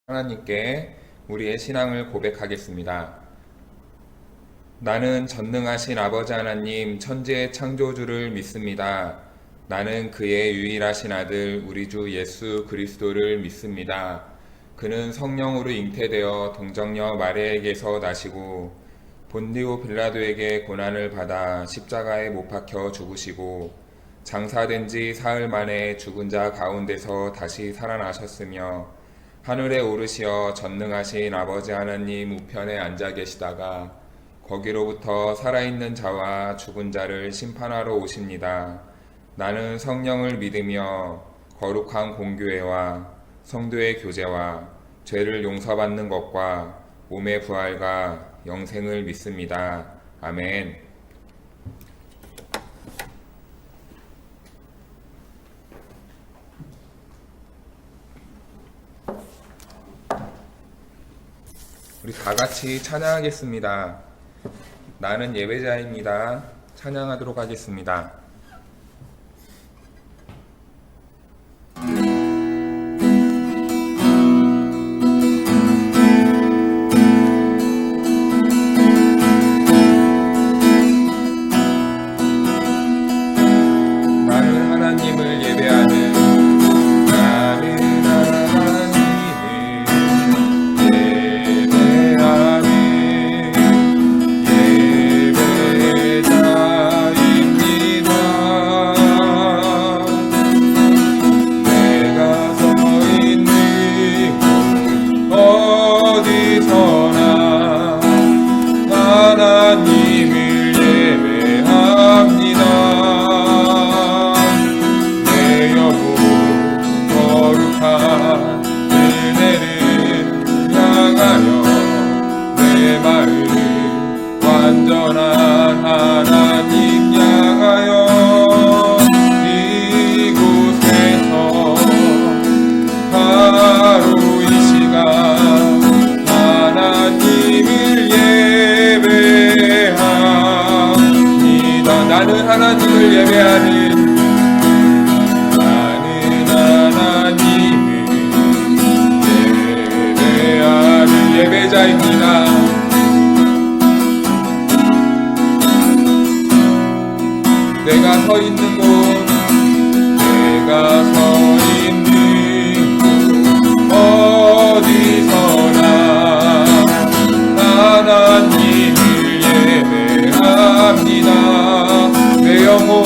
하나님께 우리의 신앙을 고백하겠습니다. 나는 전능하신 아버지 하나님 천지의 창조주를 믿습니다. 나는 그의 유일하신 아들 우리 주 예수 그리스도를 믿습니다. 그는 성령으로 잉태되어 동정녀 마리아에게서 나시고 본디오 빌라도에게 고난을 받아 십자가에 못 박혀 죽으시고 장사된 지 사흘 만에 죽은 자 가운데서 다시 살아나셨으며 하늘에 오르시어 전능하신 아버지 하나님 우편에 앉아 계시다가 거기로부터 살아있는 자와 죽은 자를 심판하러 오십니다. 나는 성령을 믿으며 거룩한 공교회와 성도의 교제와 죄를 용서받는 것과 몸의 부활과 영생을 믿습니다. 아멘. 우리 다 같이 찬양하겠습니다. 나는 예배자입니다. 찬양하도록 하겠습니다. 나는 하나님을 예배하는 완전한 하나님 향하여 이곳에서 바로 이 시간 하나님을 예배합니다. 나는 하나님을 예배하는 예배자입니다. 내가 서 있는 곳, 내가 서 있는 곳 어디서나 하나님을 예배합니다. 내 영혼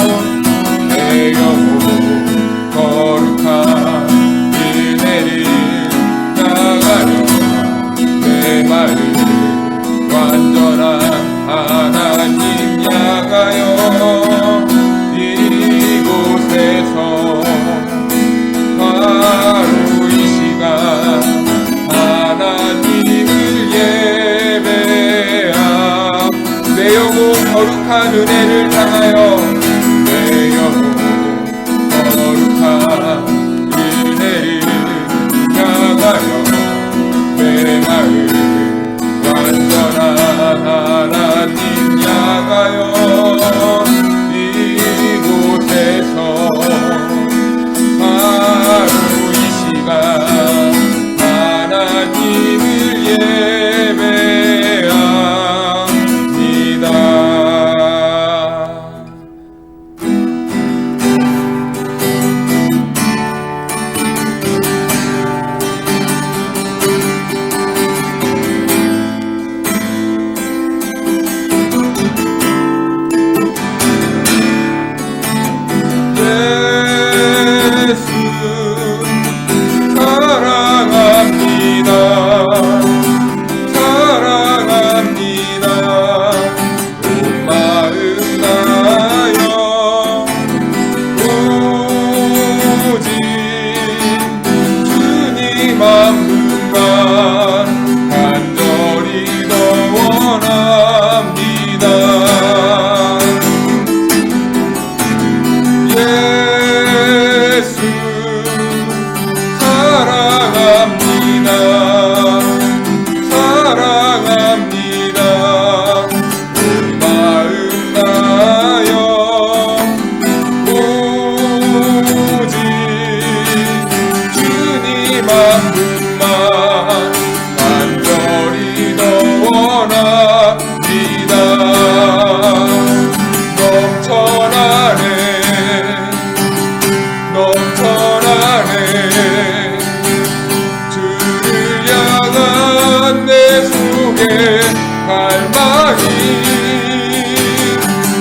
속에 갈망이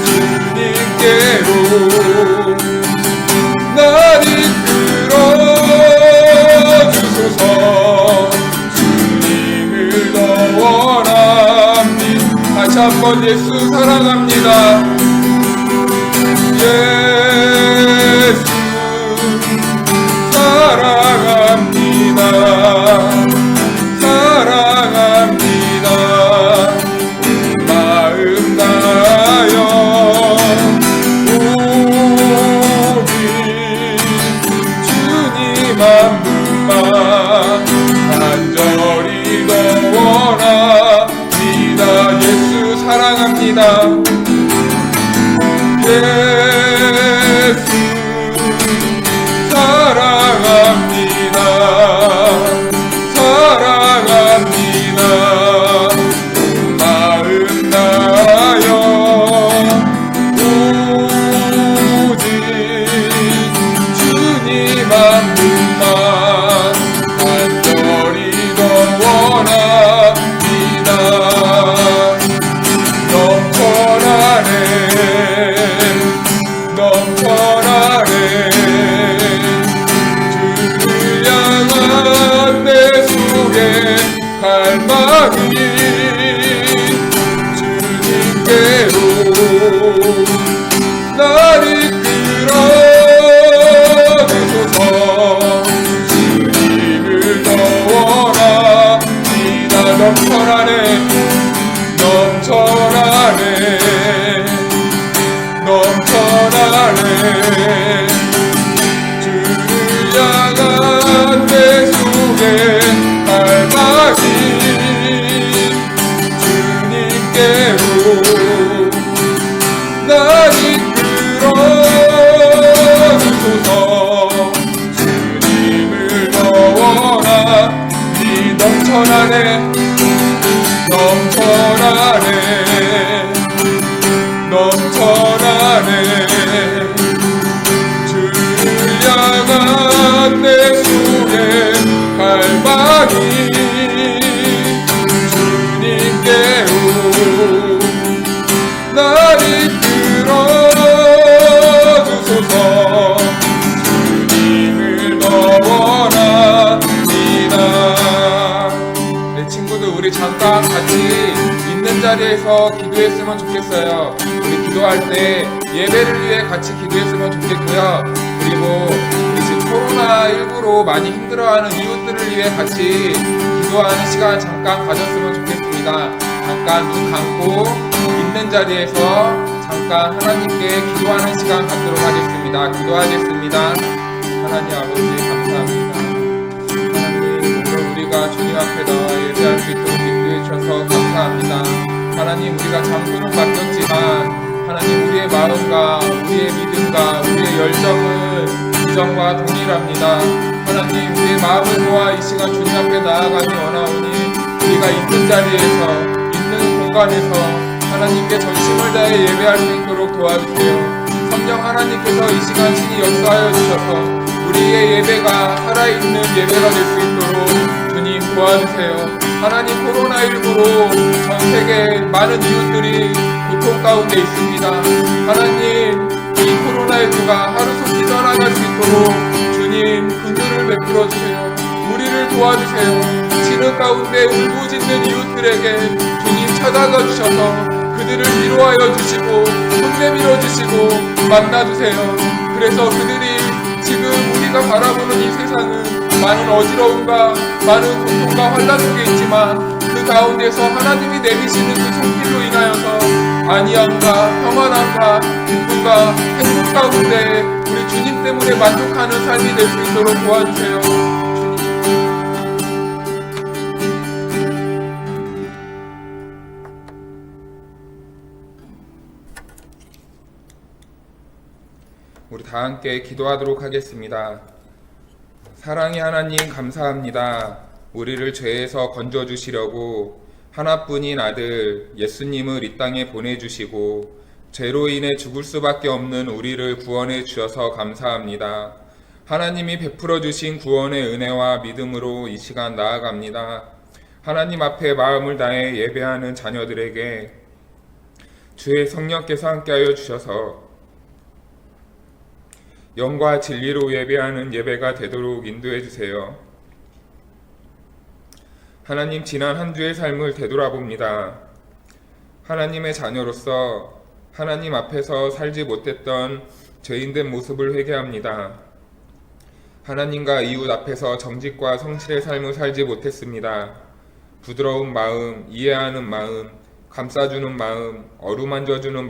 주님께로 날 이끌어 주소서. 주님을 더 원합니다. 다시 한번 예수 사랑합니다. 예수 사랑합니다. 사랑합니다. 마음 다하여 오직 주님 한 분만 간절히 더 원합니다. 예수 사랑합니다. 예수 사랑합니다. 사랑합니다. 마음 다하여 오직 주님 한 분만 간절히 더 원합니다. 넘쳐나네 넘쳐나네 주를 향한 내 속에 갈망이 주님께로 날 이끌어 주소서. 주님을 더 원합니다. 넘쳐나네 넘쳐나네 넘쳐나네 주를 향한 내 속에 갈망이 주님께로 날 이끌어 주소서. 주님을 더 원하니 넘쳐나네 넘쳐나네 넘쳐나네 주를 향한 내 속에 갈망이 주님께로 날 이끌어 주소서. 주님을 더 원합니다. 네, 친구들 우리 잠깐 같이 있는 자리에서 기도했으면 좋겠어요. 우리 기도할 때 예배를 위해 같이 기도했으면 좋겠고요. 그리고 우리 지금 코로나19로 많이 힘들어하는 이웃들을 위해 같이 기도하는 시간 잠깐 가졌으면 좋겠습니다. 잠깐 눈 감고 있는 자리에서 잠깐 하나님께 기도하는 시간 갖도록 하겠습니다. 기도하겠습니다. 하나님 아버지 감사합니다. 하나님 오늘 우리가 주님 앞에 나와 예배할 수 있도록 인도해 주셔서 감사합니다. 하나님 우리가 장소는 바뀌었지만 하나님 우리의 마음과 우리의 믿음과 우리의 열정은 이전과 동일합니다. 하나님 우리의 마음을 모아 이 시간 주님 앞에 나아가기 원하오니 우리가 있는 자리에서 있는 공간에서 하나님께 전심을 다해 예배할 수 있도록 도와주세요. 성령 하나님께서 이 시간 친히 역사하여 주셔서 우리의 예배가 살아있는 예배가 될 수 있도록 주님 도와주세요. 하나님 코로나19로 전 세계 많은 이웃들이 고통 가운데 있습니다. 하나님 이 코로나19가 하루속히 떠나갈 수 있도록 주님 긍휼을 베풀어 주세요. 우리를 도와주세요. 지는 가운데 울부짖는 이웃들에게 주님 찾아가 주셔서 그들을 위로하여 주시고 손내밀어 주시고 만나주세요. 그래서 그들이 지금 우리가 바라보는 이 세상은 많은 어지러움과 많은 고통과 환난 속에 있지만 그 가운데서 하나님이 내리시는 그 손길로 인하여서 안위함과 평안함과 기쁨과 행복 가운데 우리 주님 때문에 만족하는 삶이 될 수 있도록 도와주세요. 우리 다 함께 기도하도록 하겠습니다. 사랑의 하나님 감사합니다. 우리를 죄에서 건져주시려고 하나뿐인 아들 예수님을 이 땅에 보내주시고 죄로 인해 죽을 수밖에 없는 우리를 구원해 주셔서 감사합니다. 하나님이 베풀어 주신 구원의 은혜와 믿음으로 이 시간 나아갑니다. 하나님 앞에 마음을 다해 예배하는 자녀들에게 주의 성령께서 함께하여 주셔서 영과 진리로 예배하는 예배가 되도록 인도해 주세요. 하나님, 지난 한 주의 삶을 되돌아봅니다. 하나님의 자녀로서 하나님 앞에서 살지 못했던 죄인된 모습을 회개합니다. 하나님과 이웃 앞에서 정직과 성실의 삶을 살지 못했습니다. 부드러운 마음, 이해하는 마음, 감싸주는 마음, 어루만져주는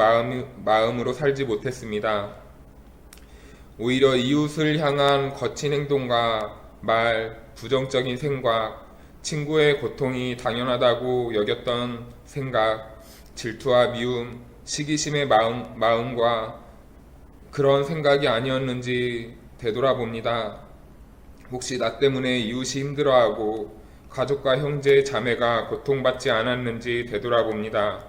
마음으로 살지 못했습니다. 오히려 이웃을 향한 거친 행동과 말, 부정적인 생각, 친구의 고통이 당연하다고 여겼던 생각, 질투와 미움, 시기심의 마음과 그런 생각이 아니었는지 되돌아봅니다. 혹시 나 때문에 이웃이 힘들어하고 가족과 형제, 자매가 고통받지 않았는지 되돌아봅니다.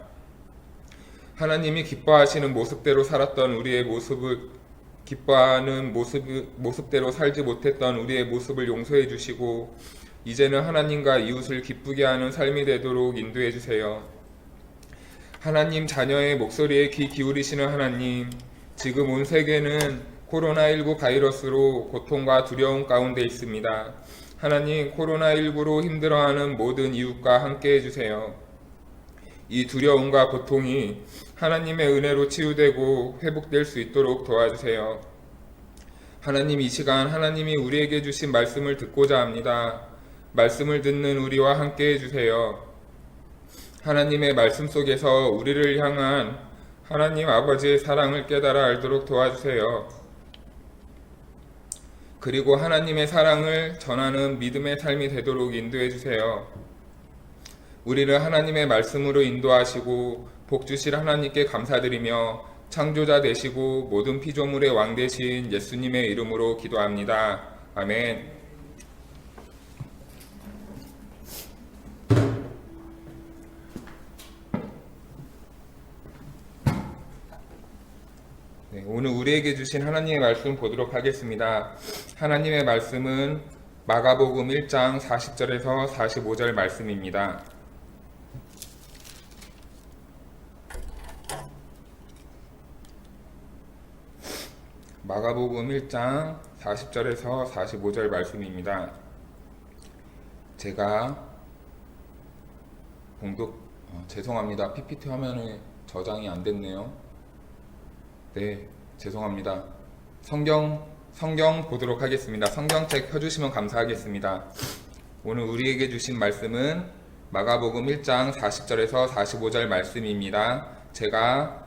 하나님이 기뻐하시는 모습대로 살았던 우리의 모습을 기뻐하는 모습대로 살지 못했던 우리의 모습을 용서해 주시고 이제는 하나님과 이웃을 기쁘게 하는 삶이 되도록 인도해 주세요. 하나님, 자녀의 목소리에 귀 기울이시는 하나님, 지금 온 세계는 코로나19 바이러스로 고통과 두려움 가운데 있습니다. 하나님, 코로나19로 힘들어하는 모든 이웃과 함께 해주세요. 이 두려움과 고통이 하나님의 은혜로 치유되고 회복될 수 있도록 도와주세요. 하나님, 이 시간 하나님이 우리에게 주신 말씀을 듣고자 합니다. 말씀을 듣는 우리와 함께 해주세요. 하나님의 말씀 속에서 우리를 향한 하나님 아버지의 사랑을 깨달아 알도록 도와주세요. 그리고 하나님의 사랑을 전하는 믿음의 삶이 되도록 인도해 주세요. 우리를 하나님의 말씀으로 인도하시고 복 주실 하나님께 감사드리며 창조자 되시고 모든 피조물의 왕 되신 예수님의 이름으로 기도합니다. 아멘. 오늘 우리에게 주신 하나님의 말씀 보도록 하겠습니다. 하나님의 말씀은 마가복음 1장 40절에서 45절 말씀입니다. 마가복음 1장 40절에서 45절 말씀입니다. 제가 죄송합니다. PPT 화면에 저장이 안 됐네요. 네, 죄송합니다. 성경 보도록 하겠습니다. 성경책 펴주시면 감사하겠습니다. 오늘 우리에게 주신 말씀은 마가복음 1장 40절에서 45절 말씀입니다. 제가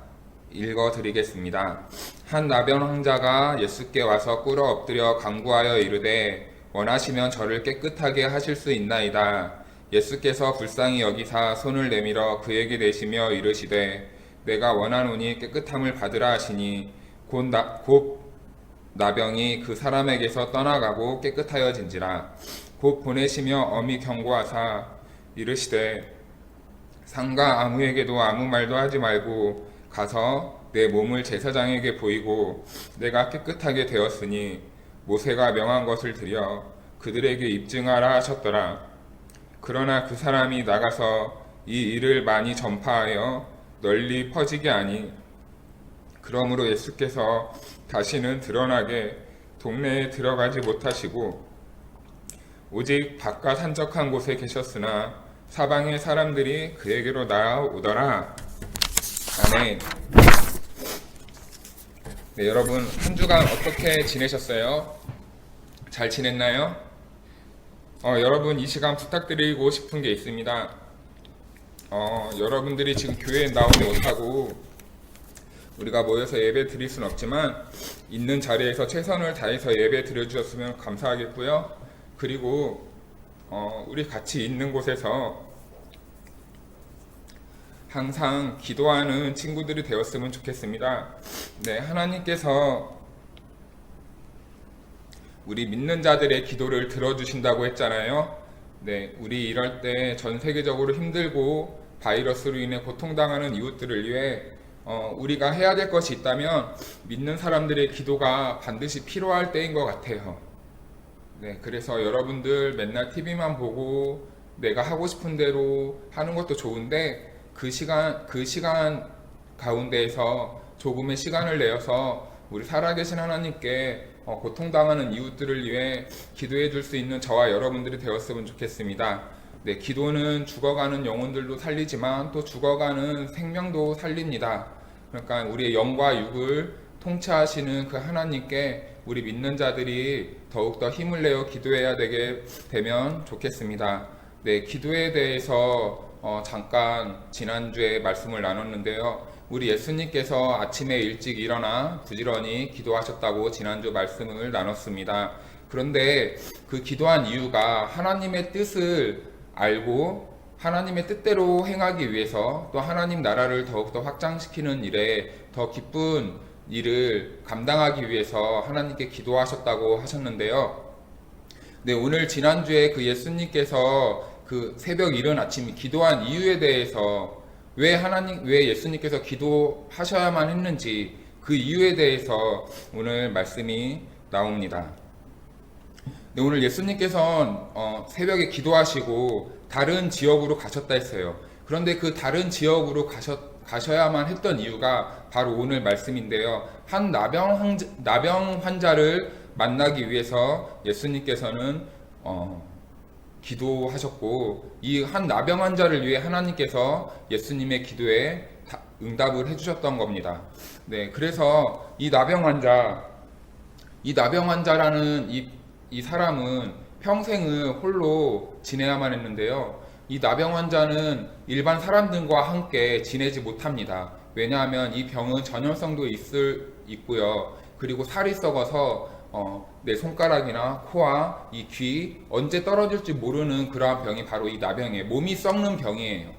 읽어드리겠습니다. 한 나병 환자가 예수께 와서 꿇어 엎드려 간구하여 이르되 원하시면 저를 깨끗하게 하실 수 있나이다. 예수께서 불쌍히 여기사 손을 내밀어 그에게 대시며 이르시되 내가 원하노니 깨끗함을 받으라 하시니 곧 나병이 그 사람에게서 떠나가고 깨끗하여진지라. 곧 보내시며 엄히 경고하사 이르시되 상가 아무에게도 아무 말도 하지 말고 가서 내 몸을 제사장에게 보이고 내가 깨끗하게 되었으니 모세가 명한 것을 드려 그들에게 입증하라 하셨더라. 그러나 그 사람이 나가서 이 일을 많이 전파하여 널리 퍼지게 하니 그러므로 예수께서 다시는 드러나게 동네에 들어가지 못하시고 오직 바깥 한적한 곳에 계셨으나 사방의 사람들이 그에게로 나아오더라. 아멘. 네, 여러분 한 주간 어떻게 지내셨어요? 잘 지냈나요? 여러분 이 시간 부탁드리고 싶은 게 있습니다. 여러분들이 지금 교회에 나오지 못하고 우리가 모여서 예배 드릴 수는 없지만 있는 자리에서 최선을 다해서 예배 드려주셨으면 감사하겠고요. 그리고 우리 같이 있는 곳에서 항상 기도하는 친구들이 되었으면 좋겠습니다. 네, 하나님께서 우리 믿는 자들의 기도를 들어주신다고 했잖아요. 네, 우리 이럴 때 전 세계적으로 힘들고 바이러스로 인해 고통당하는 이웃들을 위해 우리가 해야 될 것이 있다면 믿는 사람들의 기도가 반드시 필요할 때인 것 같아요. 네, 그래서 여러분들 맨날 TV만 보고 내가 하고 싶은 대로 하는 것도 좋은데 그 시간 가운데에서 조금의 시간을 내어서 우리 살아계신 하나님께 고통당하는 이웃들을 위해 기도해 줄 수 있는 저와 여러분들이 되었으면 좋겠습니다. 네, 기도는 죽어가는 영혼들도 살리지만 또 죽어가는 생명도 살립니다. 그러니까 우리의 영과 육을 통치하시는 그 하나님께 우리 믿는 자들이 더욱더 힘을 내어 기도해야 되게 되면 좋겠습니다. 네, 기도에 대해서 잠깐 지난주에 말씀을 나눴는데요. 우리 예수님께서 아침에 일찍 일어나 부지런히 기도하셨다고 지난주 말씀을 나눴습니다. 그런데 그 기도한 이유가 하나님의 뜻을 알고 하나님의 뜻대로 행하기 위해서 또 하나님 나라를 더욱더 확장시키는 일에 더 기쁜 일을 감당하기 위해서 하나님께 기도하셨다고 하셨는데요. 네, 오늘 지난주에 그 예수님께서 그 새벽 이른 아침 기도한 이유에 대해서 왜 예수님께서 기도하셔야만 했는지 그 이유에 대해서 오늘 말씀이 나옵니다. 네, 오늘 예수님께서는 새벽에 기도하시고 다른 지역으로 가셨다 했어요. 그런데 그 다른 지역으로 가셔야만 했던 이유가 바로 오늘 말씀인데요. 한 나병 환자를 만나기 위해서 예수님께서는 기도하셨고 이 한 나병 환자를 위해 하나님께서 예수님의 기도에 응답을 해주셨던 겁니다. 네, 그래서 이 나병 환자라는 이 사람은 평생을 홀로 지내야만 했는데요. 이 나병 환자는 일반 사람들과 함께 지내지 못합니다. 왜냐하면 이 병은 전염성도 있고요. 그리고 살이 썩어서 내 손가락이나 코와 이 귀 언제 떨어질지 모르는 그러한 병이 바로 이 나병이에요. 몸이 썩는 병이에요.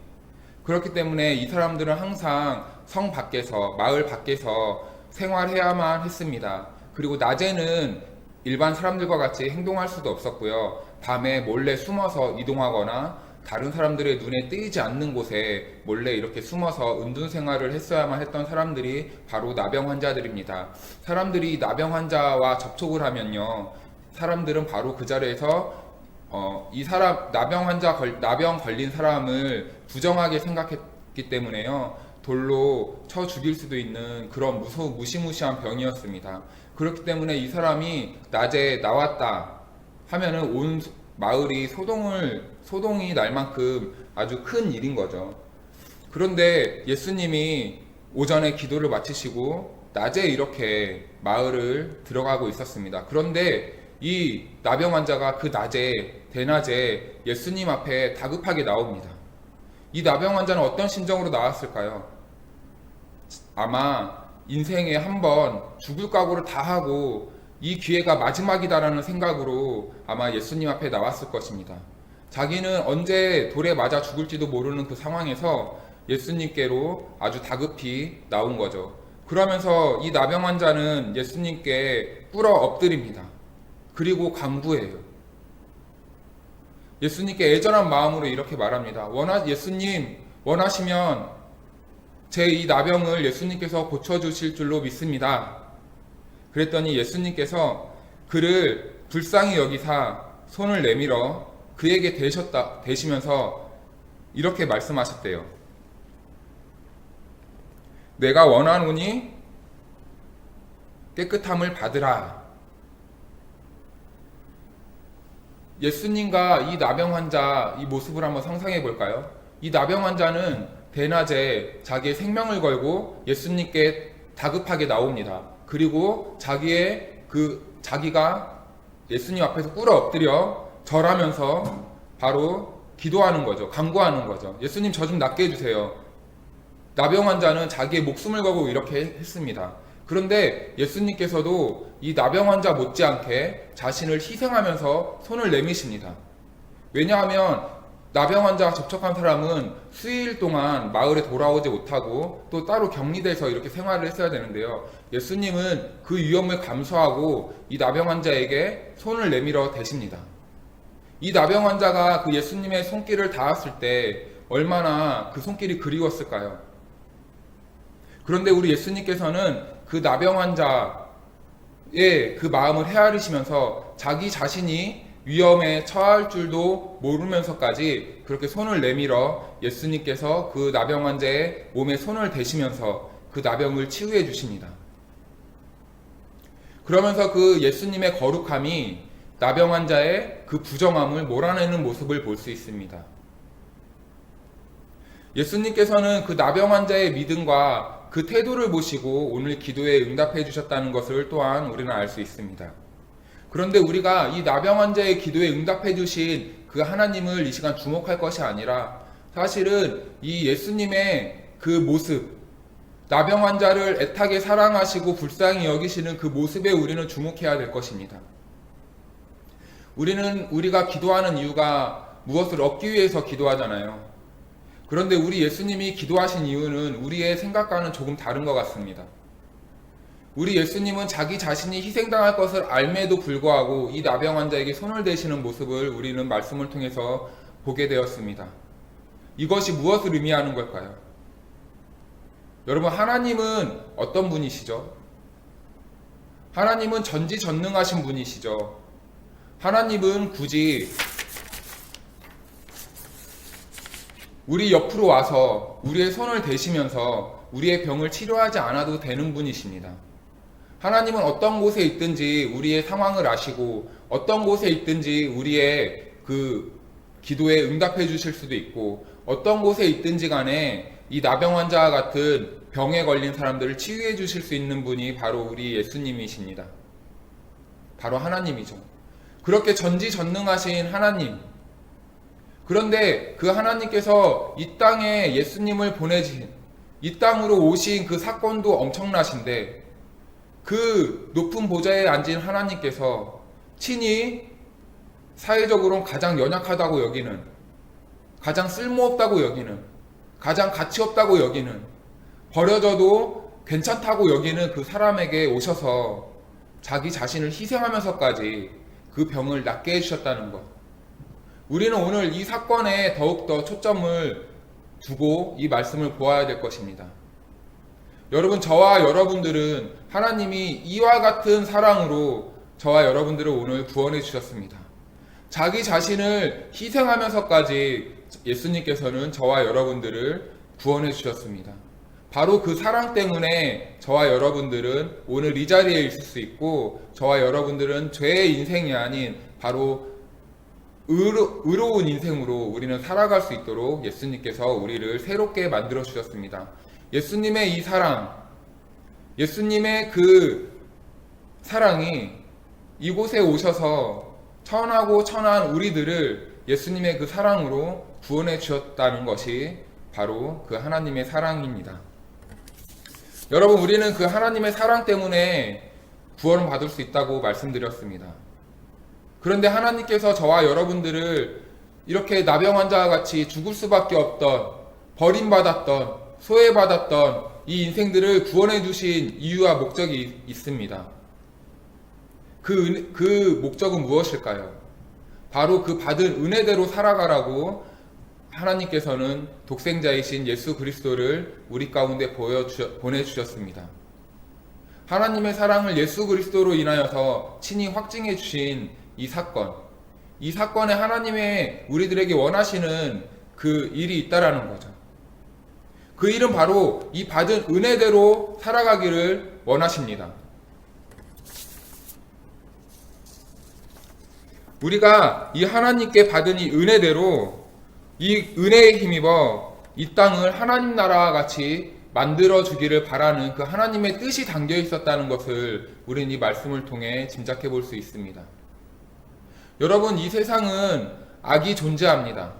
그렇기 때문에 이 사람들은 항상 성 밖에서, 마을 밖에서 생활해야만 했습니다. 그리고 낮에는 일반 사람들과 같이 행동할 수도 없었고요. 밤에 몰래 숨어서 이동하거나 다른 사람들의 눈에 띄지 않는 곳에 몰래 이렇게 숨어서 은둔 생활을 했어야만 했던 사람들이 바로 나병 환자들입니다. 사람들이 나병 환자와 접촉을 하면요, 사람들은 바로 그 자리에서 나병 걸린 사람을 부정하게 생각했기 때문에요, 돌로 쳐 죽일 수도 있는 그런 무시무시한 병이었습니다. 그렇기 때문에 이 사람이 낮에 나왔다 하면은 온 마을이 소동이 날 만큼 아주 큰 일인 거죠. 그런데 예수님이 오전에 기도를 마치시고 낮에 이렇게 마을을 들어가고 있었습니다. 그런데 이 나병 환자가 그 대낮에 예수님 앞에 다급하게 나옵니다. 이 나병 환자는 어떤 심정으로 나왔을까요? 아마 인생에 한번 죽을 각오를 다 하고 이 기회가 마지막이다라는 생각으로 아마 예수님 앞에 나왔을 것입니다. 자기는 언제 돌에 맞아 죽을지도 모르는 그 상황에서 예수님께로 아주 다급히 나온 거죠. 그러면서 이 나병 환자는 예수님께 꿇어 엎드립니다. 그리고 간구해요. 예수님께 애절한 마음으로 이렇게 말합니다. 예수님, 원하시면 제 이 나병을 예수님께서 고쳐주실 줄로 믿습니다. 그랬더니 예수님께서 그를 불쌍히 여기사 손을 내밀어 그에게 대시면서 이렇게 말씀하셨대요. 내가 원하노니 깨끗함을 받으라. 예수님과 이 나병 환자 이 모습을 한번 상상해 볼까요? 이 나병 환자는 대낮에 자기의 생명을 걸고 예수님께 다급하게 나옵니다. 그리고 자기가 예수님 앞에서 꿇어 엎드려 절하면서 바로 기도하는 거죠. 간구하는 거죠. 예수님, 저 좀 낫게 해주세요. 나병 환자는 자기의 목숨을 걸고 이렇게 했습니다. 그런데 예수님께서도 이 나병 환자 못지않게 자신을 희생하면서 손을 내미십니다. 왜냐하면 나병 환자와 접촉한 사람은 수일 동안 마을에 돌아오지 못하고 또 따로 격리돼서 이렇게 생활을 했어야 되는데요. 예수님은 그 위험을 감수하고 이 나병 환자에게 손을 내밀어 대십니다. 이 나병 환자가 그 예수님의 손길을 닿았을 때 얼마나 그 손길이 그리웠을까요? 그런데 우리 예수님께서는 그 나병 환자의 그 마음을 헤아리시면서 자기 자신이 위험에 처할 줄도 모르면서까지 그렇게 손을 내밀어 예수님께서 그 나병 환자의 몸에 손을 대시면서 그 나병을 치유해 주십니다. 그러면서 그 예수님의 거룩함이 나병 환자의 그 부정함을 몰아내는 모습을 볼 수 있습니다. 예수님께서는 그 나병 환자의 믿음과 그 태도를 보시고 오늘 기도에 응답해 주셨다는 것을 또한 우리는 알 수 있습니다. 그런데 우리가 이 나병 환자의 기도에 응답해 주신 그 하나님을 이 시간 주목할 것이 아니라 사실은 이 예수님의 그 모습, 나병 환자를 애타게 사랑하시고 불쌍히 여기시는 그 모습에 우리는 주목해야 될 것입니다. 우리가 기도하는 이유가 무엇을 얻기 위해서 기도하잖아요. 그런데 우리 예수님이 기도하신 이유는 우리의 생각과는 조금 다른 것 같습니다. 우리 예수님은 자기 자신이 희생당할 것을 알매도 불구하고 이 나병 환자에게 손을 대시는 모습을 우리는 말씀을 통해서 보게 되었습니다. 이것이 무엇을 의미하는 걸까요? 여러분, 하나님은 어떤 분이시죠? 하나님은 전지전능하신 분이시죠. 하나님은 굳이 우리 옆으로 와서 우리의 손을 대시면서 우리의 병을 치료하지 않아도 되는 분이십니다. 하나님은 어떤 곳에 있든지 우리의 상황을 아시고 어떤 곳에 있든지 우리의 그 기도에 응답해 주실 수도 있고 어떤 곳에 있든지 간에 이 나병 환자와 같은 병에 걸린 사람들을 치유해 주실 수 있는 분이 바로 우리 예수님이십니다. 바로 하나님이죠. 그렇게 전지전능하신 하나님, 그런데 그 하나님께서 이 땅에 예수님을 보내신, 이 땅으로 오신 그 사건도 엄청나신데 그 높은 보좌에 앉은 하나님께서 친히 사회적으로 가장 연약하다고 여기는, 가장 쓸모없다고 여기는, 가장 가치없다고 여기는, 버려져도 괜찮다고 여기는 그 사람에게 오셔서 자기 자신을 희생하면서까지 그 병을 낫게 해주셨다는 것. 우리는 오늘 이 사건에 더욱더 초점을 두고 이 말씀을 보아야 될 것입니다. 여러분, 저와 여러분들은 하나님이 이와 같은 사랑으로 저와 여러분들을 오늘 구원해 주셨습니다. 자기 자신을 희생하면서까지 예수님께서는 저와 여러분들을 구원해 주셨습니다. 바로 그 사랑 때문에 저와 여러분들은 오늘 이 자리에 있을 수 있고 저와 여러분들은 죄의 인생이 아닌 바로 의로운 인생으로 우리는 살아갈 수 있도록 예수님께서 우리를 새롭게 만들어 주셨습니다. 예수님의 이 사랑, 예수님의 그 사랑이 이곳에 오셔서 천하고 천한 우리들을 예수님의 그 사랑으로 구원해 주셨다는 것이 바로 그 하나님의 사랑입니다. 여러분, 우리는 그 하나님의 사랑 때문에 구원을 받을 수 있다고 말씀드렸습니다. 그런데 하나님께서 저와 여러분들을 이렇게 나병 환자와 같이 죽을 수밖에 없던, 버림받았던, 소외받았던 이 인생들을 구원해 주신 이유와 목적이 있습니다. 그 목적은 무엇일까요? 바로 그 받은 은혜대로 살아가라고 하나님께서는 독생자이신 예수 그리스도를 우리 가운데 보내주셨습니다. 하나님의 사랑을 예수 그리스도로 인하여서 친히 확증해 주신 이 사건에 하나님의 우리들에게 원하시는 그 일이 있다라는 거죠. 그 일은 바로 이 받은 은혜대로 살아가기를 원하십니다. 우리가 이 하나님께 받은 이 은혜대로 이 은혜에 힘입어 이 땅을 하나님 나라와 같이 만들어 주기를 바라는 그 하나님의 뜻이 담겨 있었다는 것을 우리는 이 말씀을 통해 짐작해 볼 수 있습니다. 여러분, 이 세상은 악이 존재합니다.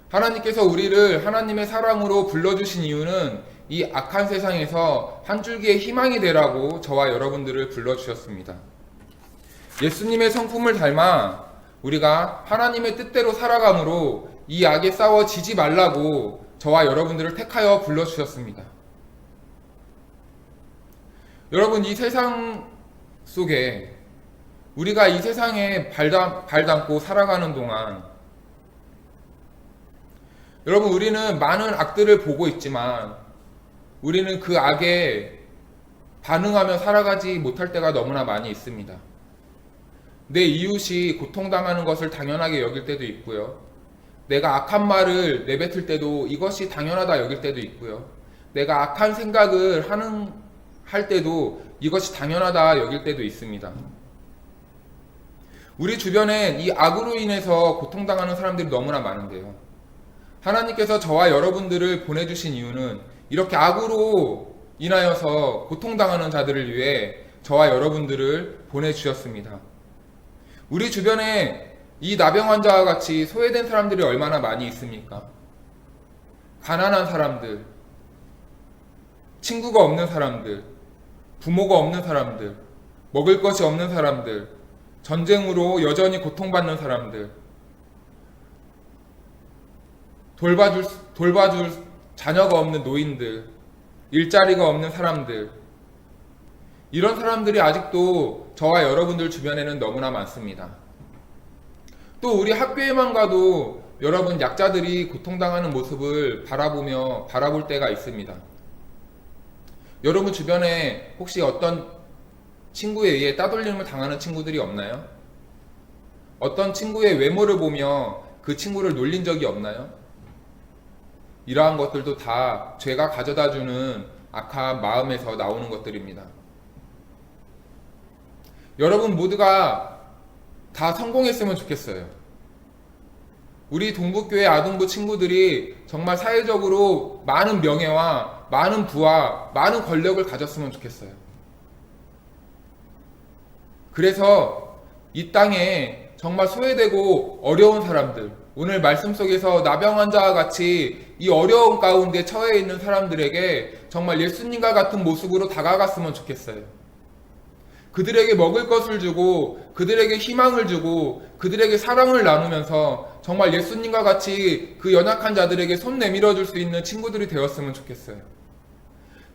하나님께서 우리를 하나님의 사랑으로 불러주신 이유는 이 악한 세상에서 한 줄기의 희망이 되라고 저와 여러분들을 불러주셨습니다. 예수님의 성품을 닮아 우리가 하나님의 뜻대로 살아감으로 이 악에 싸워 지지 말라고 저와 여러분들을 택하여 불러주셨습니다. 여러분, 이 세상 속에 우리가 이 세상에 발 담고 살아가는 동안 여러분, 우리는 많은 악들을 보고 있지만 우리는 그 악에 반응하며 살아가지 못할 때가 너무나 많이 있습니다. 내 이웃이 고통당하는 것을 당연하게 여길 때도 있고요. 내가 악한 말을 내뱉을 때도 이것이 당연하다 여길 때도 있고요. 내가 악한 생각을 할 때도 이것이 당연하다 여길 때도 있습니다. 우리 주변엔 이 악으로 인해서 고통당하는 사람들이 너무나 많은데요. 하나님께서 저와 여러분들을 보내주신 이유는 이렇게 악으로 인하여서 고통당하는 자들을 위해 저와 여러분들을 보내주셨습니다. 우리 주변에 이 나병 환자와 같이 소외된 사람들이 얼마나 많이 있습니까? 가난한 사람들, 친구가 없는 사람들, 부모가 없는 사람들, 먹을 것이 없는 사람들, 전쟁으로 여전히 고통받는 사람들, 돌봐줄 자녀가 없는 노인들, 일자리가 없는 사람들, 이런 사람들이 아직도 저와 여러분들 주변에는 너무나 많습니다. 또 우리 학교에만 가도 여러분 약자들이 고통당하는 모습을 바라볼 때가 있습니다. 여러분 주변에 혹시 어떤 친구에 의해 따돌림을 당하는 친구들이 없나요? 어떤 친구의 외모를 보며 그 친구를 놀린 적이 없나요? 이러한 것들도 다 죄가 가져다주는 악한 마음에서 나오는 것들입니다. 여러분 모두가 다 성공했으면 좋겠어요. 우리 동북교회 아동부 친구들이 정말 사회적으로 많은 명예와 많은 부와 많은 권력을 가졌으면 좋겠어요. 그래서 이 땅에 정말 소외되고 어려운 사람들, 오늘 말씀 속에서 나병 환자와 같이 이 어려운 가운데 처해 있는 사람들에게 정말 예수님과 같은 모습으로 다가갔으면 좋겠어요. 그들에게 먹을 것을 주고 그들에게 희망을 주고 그들에게 사랑을 나누면서 정말 예수님과 같이 그 연약한 자들에게 손 내밀어 줄 수 있는 친구들이 되었으면 좋겠어요.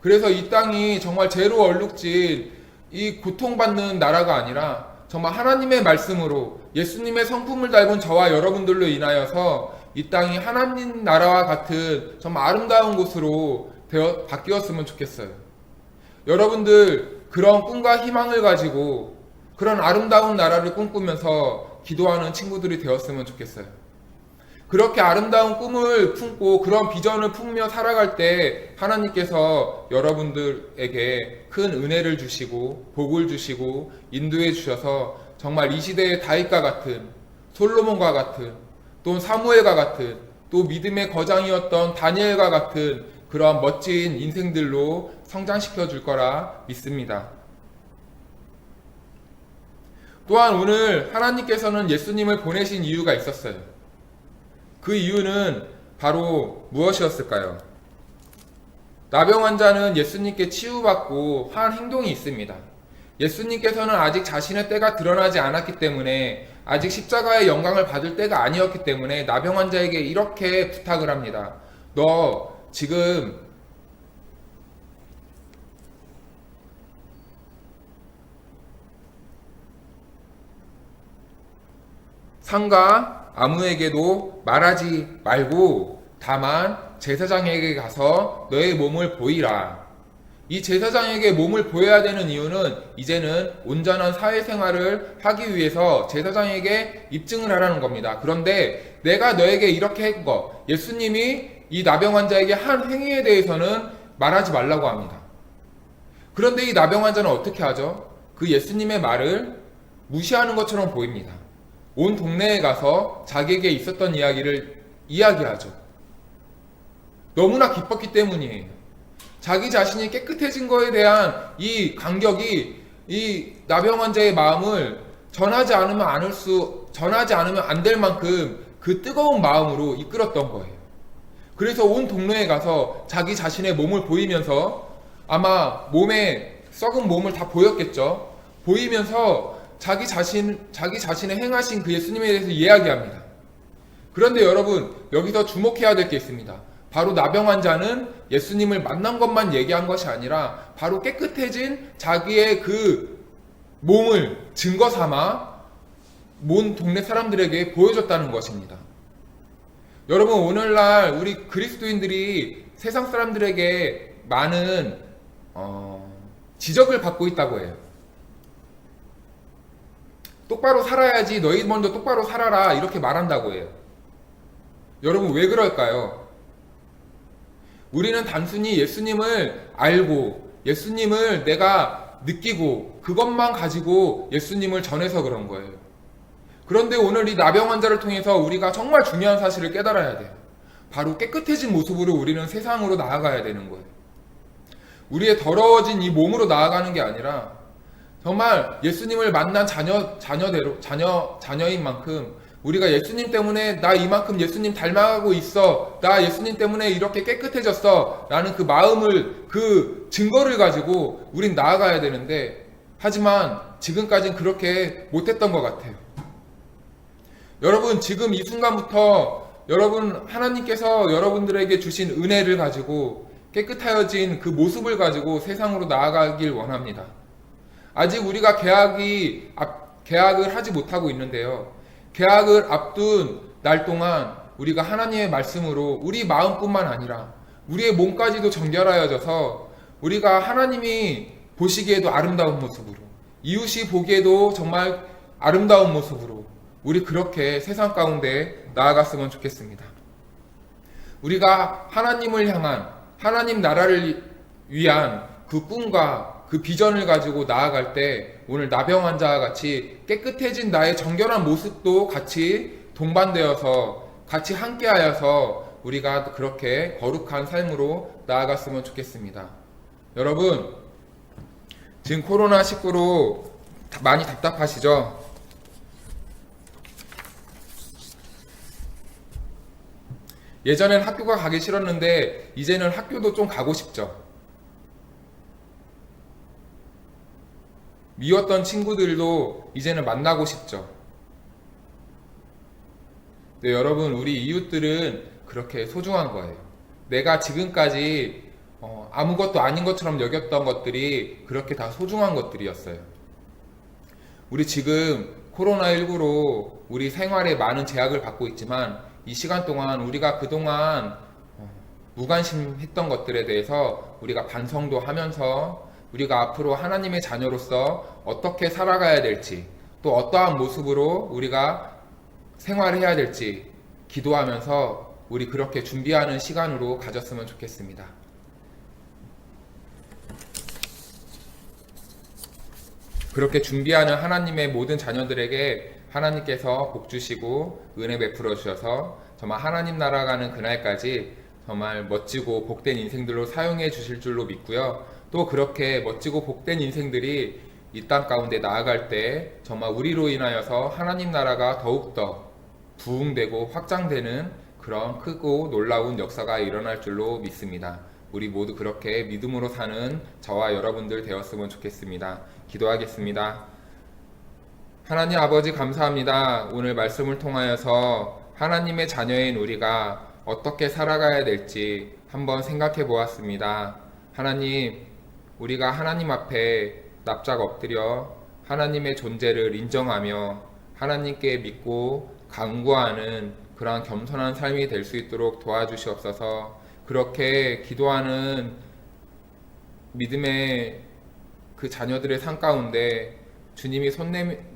그래서 이 땅이 정말 죄로 얼룩진 이 고통받는 나라가 아니라 정말 하나님의 말씀으로 예수님의 성품을 닮은 저와 여러분들로 인하여서 이 땅이 하나님 나라와 같은 정말 아름다운 곳으로 바뀌었으면 좋겠어요. 여러분들 그런 꿈과 희망을 가지고 그런 아름다운 나라를 꿈꾸면서 기도하는 친구들이 되었으면 좋겠어요. 그렇게 아름다운 꿈을 품고 그런 비전을 품며 살아갈 때 하나님께서 여러분들에게 큰 은혜를 주시고 복을 주시고 인도해 주셔서 정말 이 시대의 다윗과 같은, 솔로몬과 같은, 또 사무엘과 같은, 또 믿음의 거장이었던 다니엘과 같은 그러한 멋진 인생들로 성장시켜 줄 거라 믿습니다. 또한 오늘 하나님께서는 예수님을 보내신 이유가 있었어요. 그 이유는 바로 무엇이었을까요? 나병 환자는 예수님께 치유받고 한 행동이 있습니다. 예수님께서는 아직 자신의 때가 드러나지 않았기 때문에 아직 십자가의 영광을 받을 때가 아니었기 때문에 나병 환자에게 이렇게 부탁을 합니다. 너 지금 상가 아무에게도 말하지 말고 다만 제사장에게 가서 너의 몸을 보이라. 이 제사장에게 몸을 보여야 되는 이유는 이제는 온전한 사회생활을 하기 위해서 제사장에게 입증을 하라는 겁니다. 그런데 내가 너에게 이렇게 한 것, 예수님이 이 나병 환자에게 한 행위에 대해서는 말하지 말라고 합니다. 그런데 이 나병 환자는 어떻게 하죠? 그 예수님의 말을 무시하는 것처럼 보입니다. 온 동네에 가서 자기에게 있었던 이야기를 이야기하죠. 너무나 기뻤기 때문이에요. 자기 자신이 깨끗해진 거에 대한 이 감격이 이 나병 환자의 마음을 전하지 않으면 안 될 만큼 그 뜨거운 마음으로 이끌었던 거예요. 그래서 온 동네에 가서 자기 자신의 몸을 보이면서 아마 몸에 썩은 몸을 다 보였겠죠. 보이면서 자기 자신의 행하신 그 예수님에 대해서 이야기합니다. 그런데 여러분 여기서 주목해야 될 게 있습니다. 바로 나병 환자는 예수님을 만난 것만 얘기한 것이 아니라 바로 깨끗해진 자기의 그 몸을 증거 삼아 온 동네 사람들에게 보여줬다는 것입니다. 여러분 오늘날 우리 그리스도인들이 세상 사람들에게 많은 지적을 받고 있다고 해요. 똑바로 살아야지 너희 먼저 똑바로 살아라 이렇게 말한다고 해요. 여러분 왜 그럴까요? 우리는 단순히 예수님을 알고 예수님을 내가 느끼고 그것만 가지고 예수님을 전해서 그런 거예요. 그런데 오늘 이 나병 환자를 통해서 우리가 정말 중요한 사실을 깨달아야 돼요. 바로 깨끗해진 모습으로 우리는 세상으로 나아가야 되는 거예요. 우리의 더러워진 이 몸으로 나아가는 게 아니라 정말 예수님을 만난 자녀인 만큼 우리가 예수님 때문에 나 이만큼 예수님 닮아가고 있어. 나 예수님 때문에 이렇게 깨끗해졌어. 라는 그 마음을, 그 증거를 가지고 우린 나아가야 되는데 하지만 지금까지는 그렇게 못했던 것 같아요. 여러분 지금 이 순간부터 여러분 하나님께서 여러분들에게 주신 은혜를 가지고 깨끗하여진 그 모습을 가지고 세상으로 나아가길 원합니다. 아직 우리가 계약을 하지 못하고 있는데요. 계약을 앞둔 날 동안 우리가 하나님의 말씀으로 우리 마음뿐만 아니라 우리의 몸까지도 정결하여져서 우리가 하나님이 보시기에도 아름다운 모습으로 이웃이 보기에도 정말 아름다운 모습으로 우리 그렇게 세상 가운데 나아갔으면 좋겠습니다. 우리가 하나님을 향한 하나님 나라를 위한 그 꿈과 그 비전을 가지고 나아갈 때 오늘 나병 환자와 같이 깨끗해진 나의 정결한 모습도 같이 동반되어서 같이 함께하여서 우리가 그렇게 거룩한 삶으로 나아갔으면 좋겠습니다. 여러분 지금 코로나19로 많이 답답하시죠? 예전엔 학교가 가기 싫었는데 이제는 학교도 좀 가고 싶죠. 미웠던 친구들도 이제는 만나고 싶죠. 네, 여러분 우리 이웃들은 그렇게 소중한 거예요. 내가 지금까지 아무것도 아닌 것처럼 여겼던 것들이 그렇게 다 소중한 것들이었어요. 우리 지금 코로나19로 우리 생활에 많은 제약을 받고 있지만 이 시간 동안 우리가 그동안 무관심했던 것들에 대해서 우리가 반성도 하면서 우리가 앞으로 하나님의 자녀로서 어떻게 살아가야 될지 또 어떠한 모습으로 우리가 생활해야 될지 기도하면서 우리 그렇게 준비하는 시간으로 가졌으면 좋겠습니다. 그렇게 준비하는 하나님의 모든 자녀들에게 하나님께서 복 주시고 은혜 베풀어 주셔서 정말 하나님 나라 가는 그날까지 정말 멋지고 복된 인생들로 사용해 주실 줄로 믿고요. 또 그렇게 멋지고 복된 인생들이 이 땅 가운데 나아갈 때 정말 우리로 인하여서 하나님 나라가 더욱더 부흥되고 확장되는 그런 크고 놀라운 역사가 일어날 줄로 믿습니다. 우리 모두 그렇게 믿음으로 사는 저와 여러분들 되었으면 좋겠습니다. 기도하겠습니다. 하나님 아버지 감사합니다. 오늘 말씀을 통하여서 하나님의 자녀인 우리가 어떻게 살아가야 될지 한번 생각해 보았습니다. 하나님, 우리가 하나님 앞에 납작 엎드려 하나님의 존재를 인정하며 하나님께 믿고 간구하는 그러한 겸손한 삶이 될 수 있도록 도와주시옵소서. 그렇게 기도하는 믿음의 그 자녀들의 삶 가운데 주님이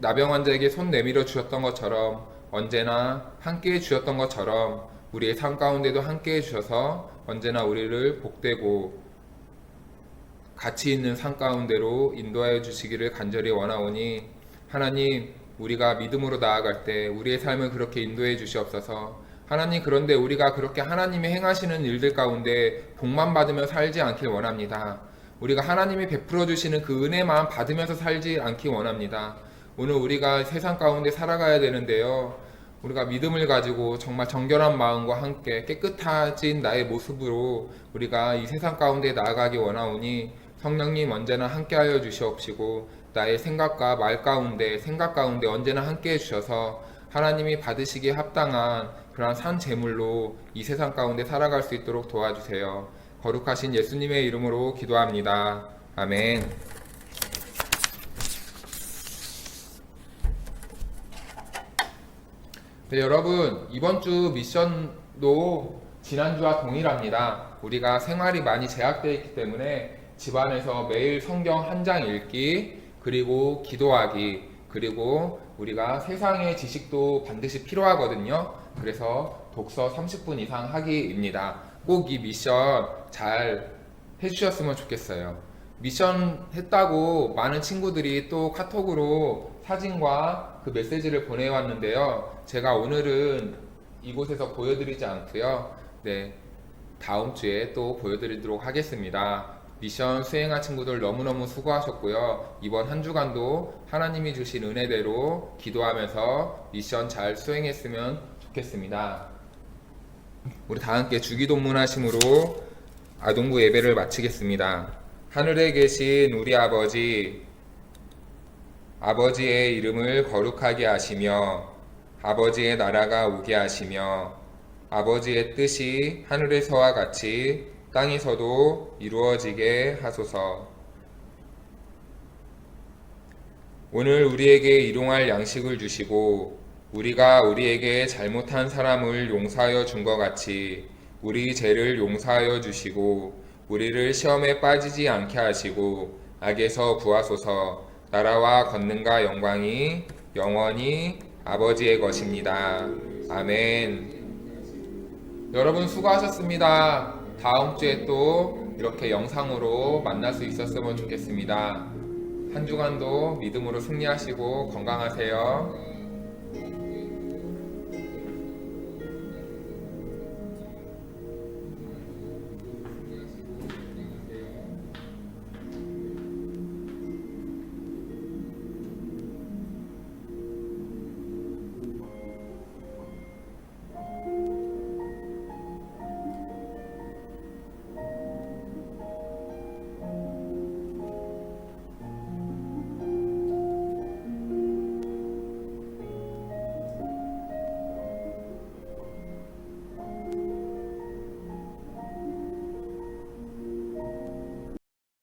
나병 환자에게 손 내밀어 주셨던 것처럼 언제나 함께해 주셨던 것처럼 우리의 삶 가운데도 함께해 주셔서 언제나 우리를 복되고 가치 있는 삶 가운데로 인도하여 주시기를 간절히 원하오니 하나님, 우리가 믿음으로 나아갈 때 우리의 삶을 그렇게 인도해 주시옵소서. 하나님, 그런데 우리가 그렇게 하나님이 행하시는 일들 가운데 복만 받으며 살지 않길 원합니다. 우리가 하나님이 베풀어 주시는 그 은혜만 받으면서 살지 않기 원합니다. 오늘 우리가 세상 가운데 살아가야 되는데요. 우리가 믿음을 가지고 정말 정결한 마음과 함께 깨끗해진 나의 모습으로 우리가 이 세상 가운데 나아가기 원하오니 성령님 언제나 함께하여 주시옵시고 나의 생각과 말 가운데 생각 가운데 언제나 함께해 주셔서 하나님이 받으시기에 합당한 그러한 산 제물로 이 세상 가운데 살아갈 수 있도록 도와주세요. 거룩하신 예수님의 이름으로 기도합니다. 아멘. 네, 여러분, 이번 주 미션도 지난주와 동일합니다. 우리가 생활이 많이 제약되어 있기 때문에 집안에서 매일 성경 한 장 읽기, 그리고 기도하기, 그리고 우리가 세상의 지식도 반드시 필요하거든요. 그래서 독서 30분 이상 하기입니다. 꼭 이 미션 잘 해주셨으면 좋겠어요. 미션 했다고 많은 친구들이 또 카톡으로 사진과 그 메시지를 보내왔는데요. 제가 오늘은 이곳에서 보여드리지 않고요. 네, 다음 주에 또 보여드리도록 하겠습니다. 미션 수행한 친구들 너무너무 수고하셨고요. 이번 한 주간도 하나님이 주신 은혜대로 기도하면서 미션 잘 수행했으면 좋겠습니다. 우리 다 함께 주기도문하심으로 아동부 예배를 마치겠습니다. 하늘에 계신 우리 아버지, 아버지의 이름을 거룩하게 하시며 아버지의 나라가 오게 하시며 아버지의 뜻이 하늘에서와 같이 땅에서도 이루어지게 하소서. 오늘 우리에게 일용할 양식을 주시고 우리가 우리에게 잘못한 사람을 용서하여 준 것 같이 우리 죄를 용서하여 주시고 우리를 시험에 빠지지 않게 하시고 악에서 구하소서. 나라와 권능과 영광이 영원히 아버지의 것입니다. 아멘. 여러분 수고하셨습니다. 다음 주에 또 이렇게 영상으로 만날 수 있었으면 좋겠습니다. 한 주간도 믿음으로 승리하시고 건강하세요.